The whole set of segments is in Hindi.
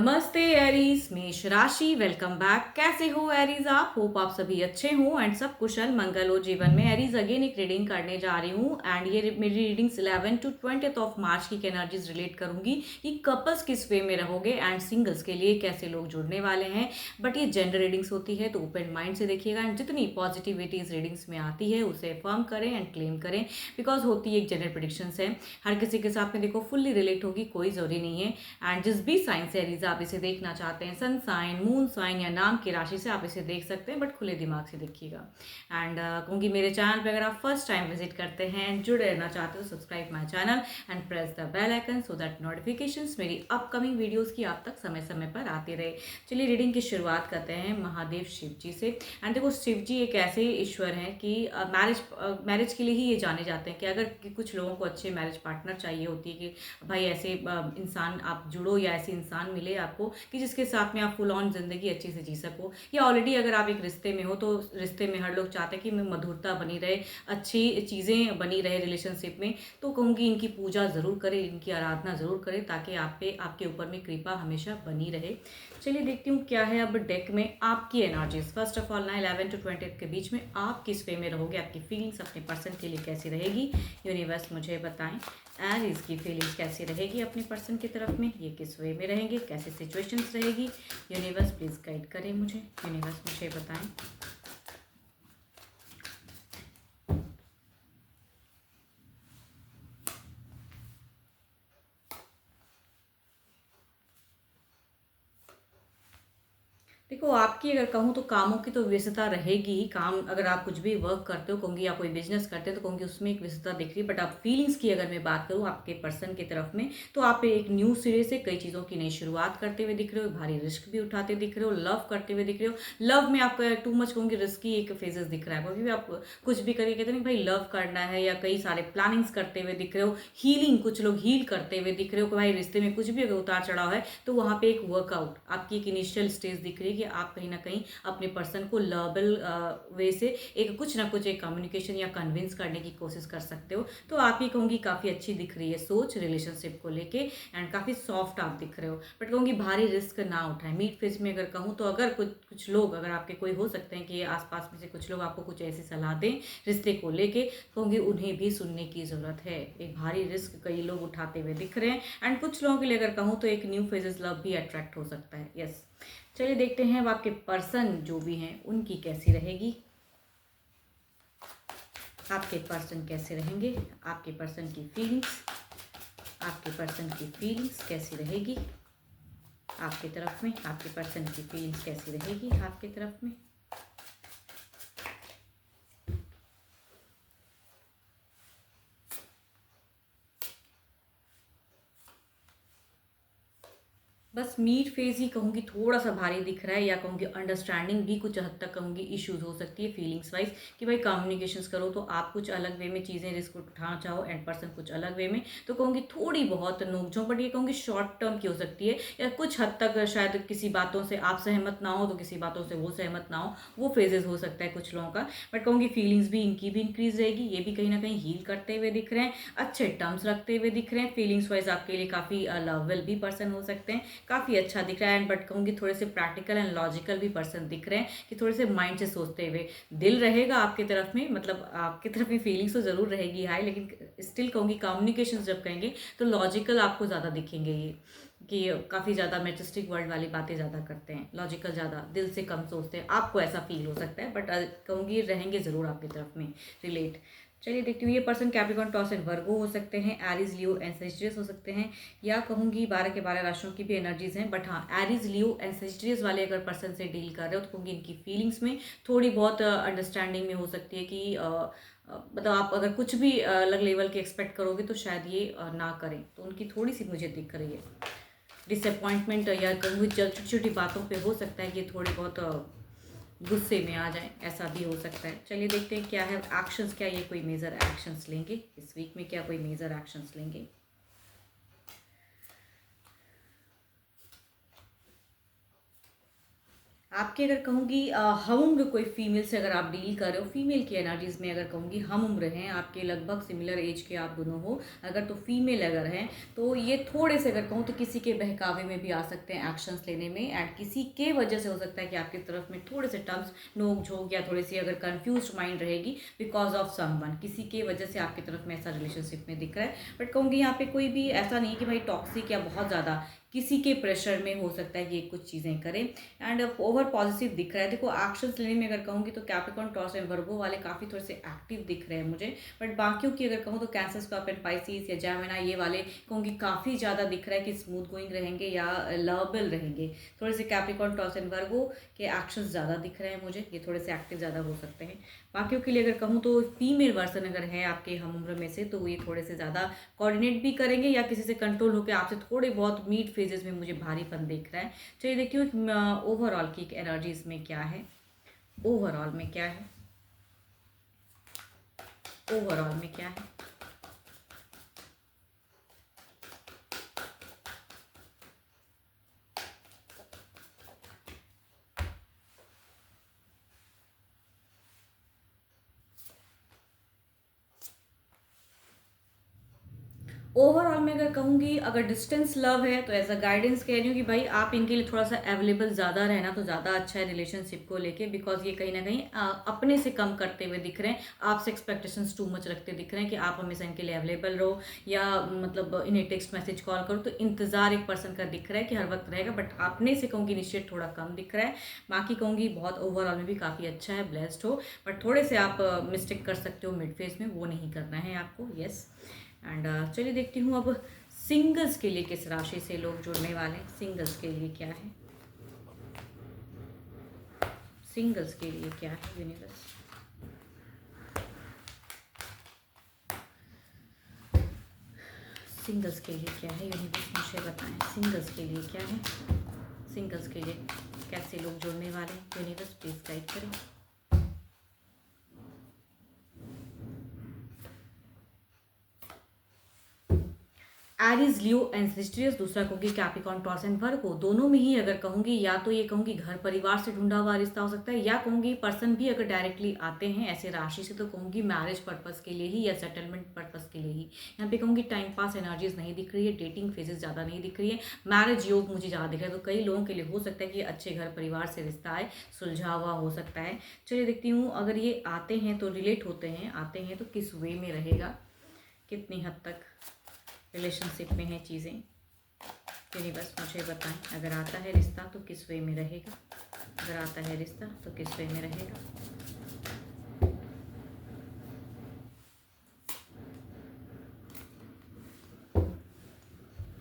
नमस्ते एरीज, मेष राशि। Welcome back. कैसे हो एरीज? आप होप आप सभी अच्छे हो एंड सब कुशल मंगल हो जीवन में। एरीज अगेन एक रीडिंग करने जा रही हूँ एंड ये मेरी रीडिंग्स 11 to 20 ऑफ मार्च की एनर्जीज रिलेट करूंगी कि कपल्स किस वे में रहोगे एंड सिंगल्स के लिए कैसे लोग जुड़ने वाले हैं। बट ये जेंडर रीडिंग्स होती है तो ओपन माइंड से देखिएगा एंड जितनी पॉजिटिविटी इस रीडिंग्स में आती है उसे फर्म करें एंड क्लेम करें, बिकॉज होती एक जेंडर प्रिडिक्शंस है। हर किसी के साथ में देखो फुल्ली रिलेट होगी, कोई जरूरी नहीं है। एंड जिस भी साइन से एरीज आप इसे देखना चाहते हैं, सन साइन, मून साइन या नाम की राशि से आप इसे देख सकते हैं, बट खुले दिमाग से देखिएगा। एंड कहूँगी मेरे चैनल पे अगर आप फर्स्ट टाइम विजिट करते हैं, जुड़े रहना चाहते हो, subscribe my channel and press the bell icon so that notifications मेरी अपकमिंग वीडियोस की आप तक समय समय पर आती रहे। चलिए रीडिंग की शुरुआत करते हैं महादेव शिव जी से। एंड देखो शिव जी एक ऐसे ईश्वर हैं कि मैरिज के लिए ही ये जाने जाते हैं कि अगर कुछ लोगों को अच्छे मैरिज पार्टनर चाहिए होती है कि भाई ऐसे इंसान आप जुड़ो या ऐसे इंसान मिले आपको कि जिसके साथ में आप फुल ऑन जिंदगी अच्छे से जी सको, या ऑलरेडी अगर आप एक रिश्ते में हो तो रिश्ते में हर लोग चाहते हैं कि मधुरता बनी रहे, अच्छी चीज़ें बनी रहे रिलेशनशिप में। तो कहूँगी इनकी पूजा ज़रूर करें, इनकी आराधना ज़रूर करें ताकि आप पे आपके ऊपर में कृपा हमेशा बनी रहे। चलिए देखती हूँ क्या है अब डेक में आपकी एनर्जीज। फर्स्ट ऑफ ऑल ना 11 to 20 के बीच में आप किस वे में रहोगे, आपकी फीलिंग्स अपने पर्सन के लिए कैसी रहेगी, यूनिवर्स मुझे बताएं। एरीज की फीलिंग्स कैसी रहेगी अपने पर्सन की तरफ में, ये किस वे में रहेंगे, कैसे सिचुएशंस रहेगी, यूनिवर्स प्लीज गाइड करें मुझे, यूनिवर्स मुझे बताएं। देखो आपकी अगर कहूँ तो कामों की तो व्यस्तता रहेगी ही। काम अगर आप कुछ भी वर्क करते हो कहूँगी या कोई बिजनेस करते हो तो कहूँगी उसमें एक व्यस्तता दिख रही है। बट आप फीलिंग्स की अगर मैं बात करूँ आपके पर्सन की तरफ में, तो आप एक न्यू सिरे से कई चीज़ों की नई शुरुआत करते हुए दिख रहे हो, भारी रिस्क भी उठाते दिख रहे हो, लव करते हुए दिख रहे हो। लव में आपका टू मच कहूँगी रिस्की एक फेजेस दिख रहा है, क्योंकि आप कुछ भी करिए कहते नहीं भाई लव करना है, या कई सारे प्लानिंग्स करते हुए दिख रहे हो। हीलिंग, कुछ लोग हील करते हुए दिख रहे हो कि भाई रिश्ते में कुछ भी अगर उतार चढ़ाव है तो वहाँ पे एक वर्कआउट आपकी एक इनिशियल स्टेज दिख रही है कि आप कहीं ना कहीं अपने पर्सन को लवेबल वे से एक कुछ ना कुछ एक कम्युनिकेशन या कन्विंस करने की कोशिश कर सकते हो। तो आप ही कहूँगी काफ़ी अच्छी दिख रही है सोच रिलेशनशिप को लेके एंड काफ़ी सॉफ्ट आप दिख रहे हो। बट कहूँगी भारी रिस्क ना उठाएं मिड फेज में। अगर कहूँ तो अगर कुछ लोग अगर आपके कोई हो सकते हैं कि आसपास में से कुछ लोग आपको कुछ ऐसी सलाह दें रिश्ते को लेके, कहूँगी उन्हें भी सुनने की ज़रूरत है। एक भारी रिस्क कई लोग उठाते हुए दिख रहे हैं एंड कुछ लोगों के लिए अगर कहूँ तो एक न्यू फेजेस लव भी अट्रैक्ट हो सकता है। यस, चलिए देखते हैं अब आपके पर्सन जो भी हैं उनकी कैसी रहेगी, आपके पर्सन कैसे रहेंगे, आपके पर्सन की फीलिंग्स, आपके पर्सन की फीलिंग्स कैसी रहेगी आपकी तरफ में, आपके पर्सन की फीलिंग्स कैसी रहेगी आपकी तरफ में। बस मीट फेज ही कहूँगी थोड़ा सा भारी दिख रहा है, या कहूँगी अंडरस्टैंडिंग भी कुछ हद तक कहूँगी इश्यूज हो सकती है फीलिंग्स वाइज कि भाई कम्युनिकेशंस करो तो आप कुछ अलग वे में चीज़ें रिस्क उठाना चाहो एंड पर्सन कुछ अलग वे में, तो कहूँगी थोड़ी बहुत नोकझोंक, बट ये कहूँगी शॉर्ट टर्म की हो सकती है, या कुछ हद तक शायद किसी बातों से आप सहमत ना हो तो किसी बातों से वो सहमत ना हो, वो फेजेस हो सकता है कुछ लोगों का। बट कहूँगी फीलिंग्स भी इनकी भी इंक्रीज रहेगी, ये भी कहीं ना कहीं हील करते हुए दिख रहे हैं, अच्छे टर्म्स रखते हुए दिख रहे हैं। फीलिंग्स वाइज आपके लिए काफ़ी लवेबल भी पर्सन हो सकते हैं, काफ़ी अच्छा दिख रहा है। एंड बट कहूँगी थोड़े से प्रैक्टिकल एंड लॉजिकल भी पर्सन दिख रहे हैं कि थोड़े से माइंड से सोचते हुए। दिल रहेगा आपकी तरफ में, मतलब आपकी तरफ में फीलिंग्स तो ज़रूर रहेगी हाई, लेकिन स्टिल कहूँगी कम्युनिकेशन जब कहेंगे तो लॉजिकल आपको ज़्यादा दिखेंगे ये, कि काफ़ी ज़्यादा मेटिस्टिक वर्ड वाली बातें ज़्यादा करते हैं, लॉजिकल ज़्यादा, दिल से कम सोचते हैं, आपको ऐसा फील हो सकता है। बट कहूँगी रहेंगे ज़रूर आपकी तरफ में रिलेट। चलिए देखती हूँ ये पर्सन कैप्रिकॉर्न, टॉरस एंड वर्गो हो सकते हैं, एरीज, लियो एंड सेजिटेरियस हो सकते हैं, या कहूँगी 12 के 12 राशियों की भी एनर्जीज हैं। बट हाँ, एरीज, लियो एंड सेजिटेरियस वाले अगर पर्सन से डील कर रहे हो तो कहूँगी इनकी फीलिंग्स में थोड़ी बहुत अंडरस्टैंडिंग में हो सकती है कि मतलब आप अगर कुछ भी अलग लेवल के एक्सपेक्ट करोगे तो शायद ये ना करें, तो उनकी थोड़ी सी मुझे दिख रही है डिसअपॉइंटमेंट, या कहूँगी छोटी छोटी बातों पे हो सकता है कि थोड़ी बहुत गुस्से में आ जाए, ऐसा भी हो सकता है। चलिए देखते हैं क्या है एक्शंस, क्या ये कोई मेजर एक्शंस लेंगे इस वीक में, क्या कोई मेजर एक्शंस लेंगे। आपकी अगर कहूँगी हम उम्र कोई फीमेल से अगर आप डील कर रहे हो, फीमेल की एनर्जीज़ में अगर कहूँगी हम उम्र हैं, आपके लगभग सिमिलर एज के आप दोनों हो, अगर तो फीमेल अगर हैं तो ये थोड़े से अगर कहूँ तो किसी के बहकावे में भी आ सकते हैं एक्शंस लेने में, एंड किसी के वजह से हो सकता है कि आपकी तरफ में थोड़े से टर्म्स नोक झोंक या थोड़ी सी अगर कन्फ्यूज माइंड रहेगी बिकॉज ऑफ समवन, किसी के वजह से आपकी तरफ में ऐसा रिलेशनशिप में दिख रहा है। बट कहूँगी यहाँ पे कोई भी ऐसा नहीं कि भाई टॉक्सिक या बहुत ज़्यादा किसी के प्रेशर में हो सकता है कि ये कुछ चीज़ें करें, एंड ओवर पॉजिटिव दिख रहा है। देखो एक्शंस लेने में अगर कहूँगी तो कैप्रिकॉर्न, टॉरस एंड वर्गो वाले काफ़ी थोड़े से एक्टिव दिख रहे हैं मुझे, बट बाकियों की अगर कहूँ तो कैंसर, स्कॉर्पियो, पाइसिस या जेमिनी ये वाले कहूँगी काफ़ी ज़्यादा दिख रहा है कि स्मूथ गोइंग रहेंगे या लवेबल रहेंगे। थोड़े से कैप्रिकॉर्न, टॉरस एंड वर्गो के एक्शंस ज़्यादा दिख रहे हैं मुझे, ये थोड़े से एक्टिव ज़्यादा हो सकते हैं। बाकियों के लिए अगर कहूँ तो फीमेल वर्सन अगर है आपके हम उम्र में से तो ये थोड़े से ज़्यादा कोऑर्डिनेट भी करेंगे या किसी से कंट्रोल होकर आपसे थोड़े बहुत मीड फेजेस में मुझे भारीपन दिख रहा है। चलिए देखती हूँ ओवरऑल की एनर्जी इसमें क्या है, ओवरऑल में क्या है, ओवरऑल में क्या है। ओवरऑल मैं अगर कहूँगी अगर डिस्टेंस लव है तो एज अ गाइडेंस कह रही हूँ कि भाई आप इनके लिए थोड़ा सा अवेलेबल ज़्यादा रहना तो ज़्यादा अच्छा है रिलेशनशिप को लेके, बिकॉज ये कहीं ना कहीं अपने से कम करते हुए दिख रहे हैं, आपसे एक्सपेक्टेशंस टू मच रखते दिख रहे हैं कि आप हमेशा इनके लिए अवेलेबल रहो या मतलब इन्हें टेक्स्ट मैसेज कॉल करो, तो इंतज़ार एक पर्सन का दिख रहा है कि हर वक्त रहेगा, बट अपने से कहूँगी इनिशिएट थोड़ा कम दिख रहा है। बाकी कहूँगी बहुत ओवरऑल में भी काफ़ी अच्छा है, ब्लेस्ड हो, बट थोड़े से आप मिस्टेक कर सकते हो मिड फेज में, वो नहीं करना है आपको। यस, एंड चलिए देखती हूँ अब सिंगल्स के लिए किस राशि से लोग जुड़ने वाले हैं, सिंगल्स के लिए क्या है, सिंगल्स के लिए क्या है यूनिवर्स। सिंगल्स के लिए क्या है यूनिवर्स, मुझे बताएं सिंगल्स के लिए क्या है, सिंगल्स के लिए कैसे लोग जुड़ने वाले हैं यूनिवर्स, प्लीज गाइड करें। एरीज, लियो एंड सेजिटेरियस, दूसरा कहूँगी कैप्रिकॉर्न, टॉरस एंड वर्गो, दोनों में ही अगर कहूँगी या तो ये कहूँगी घर परिवार से ढूंढा हुआ रिश्ता हो सकता है, या कहूँगी पर्सन भी अगर डायरेक्टली आते हैं ऐसे राशि से तो कहूँगी मैरिज पर्पस के लिए ही या सेटलमेंट पर्पस के लिए ही। यहाँ पे कहूँगी टाइम पास एनर्जीज नहीं दिख रही है, डेटिंग फेजेस ज़्यादा नहीं दिख रही है, मैरिज योग मुझे ज़्यादा दिख रहा है, तो कई लोगों के लिए हो सकता है कि अच्छे घर परिवार से रिश्ता आए, सुलझा हुआ हो सकता है। चलिए देखती हूँ अगर ये आते हैं तो रिलेट होते हैं, आते हैं तो किस वे में रहेगा, कितनी हद तक रिलेशनशिप में है चीज़ें, फिर बस मुझे बताएं। अगर आता है रिश्ता तो किस वे में रहेगा, अगर आता है रिश्ता तो किस वे में रहेगा।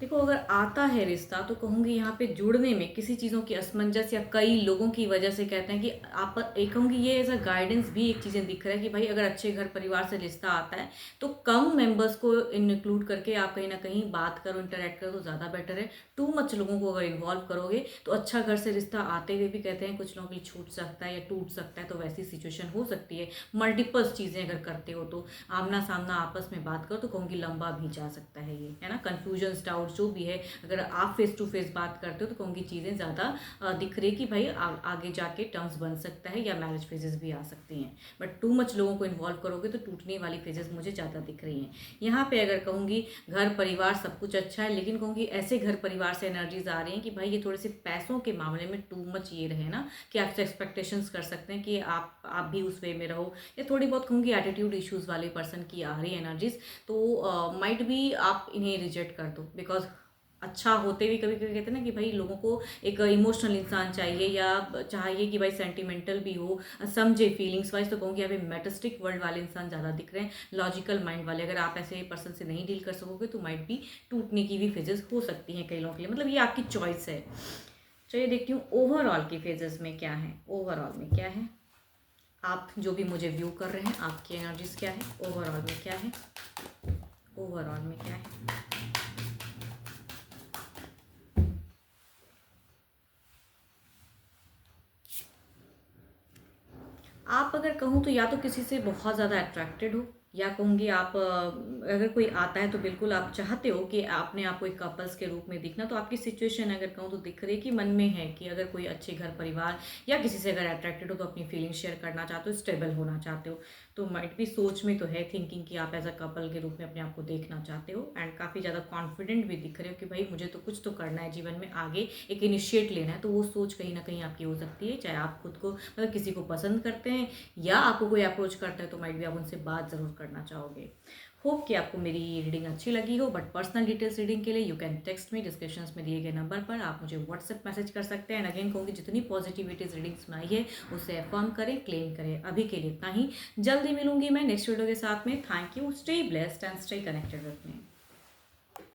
देखो अगर आता है रिश्ता तो कहूँगी यहाँ पे जुड़ने में किसी चीज़ों की असमंजस या कई लोगों की वजह से कहते हैं कि आप एक कहूँगी ये एज अ गाइडेंस भी एक चीज़ें दिख रहा है कि भाई अगर अच्छे घर परिवार से रिश्ता आता है तो कम मेंबर्स को इंक्लूड करके आप कहीं ना कहीं बात करो, इंटरेक्ट करो तो ज़्यादा बेटर है। टू मच लोगों को अगर इन्वॉल्व करोगे तो अच्छा घर से रिश्ता आते हुए भी कहते हैं कुछ लोगों के लिए छूट सकता है या टूट सकता है, तो वैसी सिचुएशन हो सकती है। मल्टीपल्स चीज़ें अगर करते हो तो आमना सामना आपस में बात करो तो कहूँगी लंबा भी जा सकता है ये, है ना। कन्फ्यूजन्स, डाउट जो भी है अगर आप फेस टू फेस बात करते हो तो कहूँगी चीज़ें ज़्यादा दिख रही कि भाई आगे जाके टर्म्स बन सकता है या मैरिज फेजेस भी आ सकती हैं, बट टू मच लोगों को इन्वॉल्व करोगे तो टूटने वाली फेजेस मुझे ज़्यादा दिख रही हैं। यहाँ पे अगर कहूँगी घर परिवार सब कुछ अच्छा है, लेकिन कहूँगी ऐसे घर परिवार से एनर्जीज आ रही हैं कि भाई ये थोड़े से पैसों के मामले में टू मच ये रहे ना कि आपसे एक्सपेक्टेशंस कर सकते हैं कि आप भी उस वे में रहो, या थोड़ी बहुत कहूँगी एटीट्यूड इश्यूज़ वाले पर्सन की आ रही एनर्जीज, तो माइट भी आप इन्हें रिजेक्ट कर दो, बिकॉज अच्छा होते हुए कभी कभी कहते हैं ना कि भाई लोगों को एक इमोशनल इंसान चाहिए या चाहिए कि भाई सेंटिमेंटल भी हो, समझे फीलिंग्स वाइज, तो कहूँगी यहाँ पे मेटिस्टिक वर्ल्ड वाले इंसान ज़्यादा दिख रहे हैं, लॉजिकल माइंड वाले। अगर आप ऐसे पर्सन से नहीं डील कर सकोगे तो माइट भी टूटने की भी फेजेस हो सकती हैं कई लोगों के लिए, मतलब ये आपकी चॉइस है। चलिए देखती हूँ ओवरऑल की फेजेस में क्या है, ओवरऑल में क्या है, आप जो भी मुझे व्यू कर रहे हैं आपकी एनर्जीज क्या है, ओवरऑल में क्या है, ओवरऑल में क्या है। आप अगर कहूँ तो या तो किसी से बहुत ज़्यादा अट्रैक्टेड हो, या कहूँगी आप अगर कोई आता है तो बिल्कुल आप चाहते हो कि अपने आप को एक कपल्स के रूप में दिखना, तो आपकी सिचुएशन अगर कहूँ तो दिख रही है कि मन में है कि अगर कोई अच्छे घर परिवार या किसी से अगर अट्रैक्टेड हो तो अपनी फीलिंग शेयर करना चाहते हो, स्टेबल होना चाहते हो। तो माइट भी सोच में तो है थिंकिंग कि आप एज अ कपल के रूप में अपने आप को देखना चाहते हो, एंड काफ़ी ज़्यादा कॉन्फिडेंट भी दिख रहे हो कि भाई मुझे तो कुछ तो करना है जीवन में, आगे एक इनिशिएट लेना है। तो वो सोच कहीं ना कहीं आपकी हो सकती है, चाहे आप खुद को मतलब किसी को पसंद करते हैं या आपको कोई अप्रोच करता है तो माइट भी आप उनसे बात ज़रूर करना चाहोगे। होप कि आपको मेरी ये रीडिंग अच्छी लगी हो, बट पर्सनल डिटेल्स रीडिंग के लिए you can text me, description में दिए गए नंबर पर आप मुझे व्हाट्सएप मैसेज कर सकते हैं। एंड अगेन कहूँगी जितनी पॉजिटिविटीज रीडिंग्स में आई है उसे अफर्म करें, क्लेम करें। अभी के लिए इतना ही, जल्दी मिलूंगी मैं नेक्स्ट वीडियो के साथ में। Thank you, stay blessed and stay connected with me.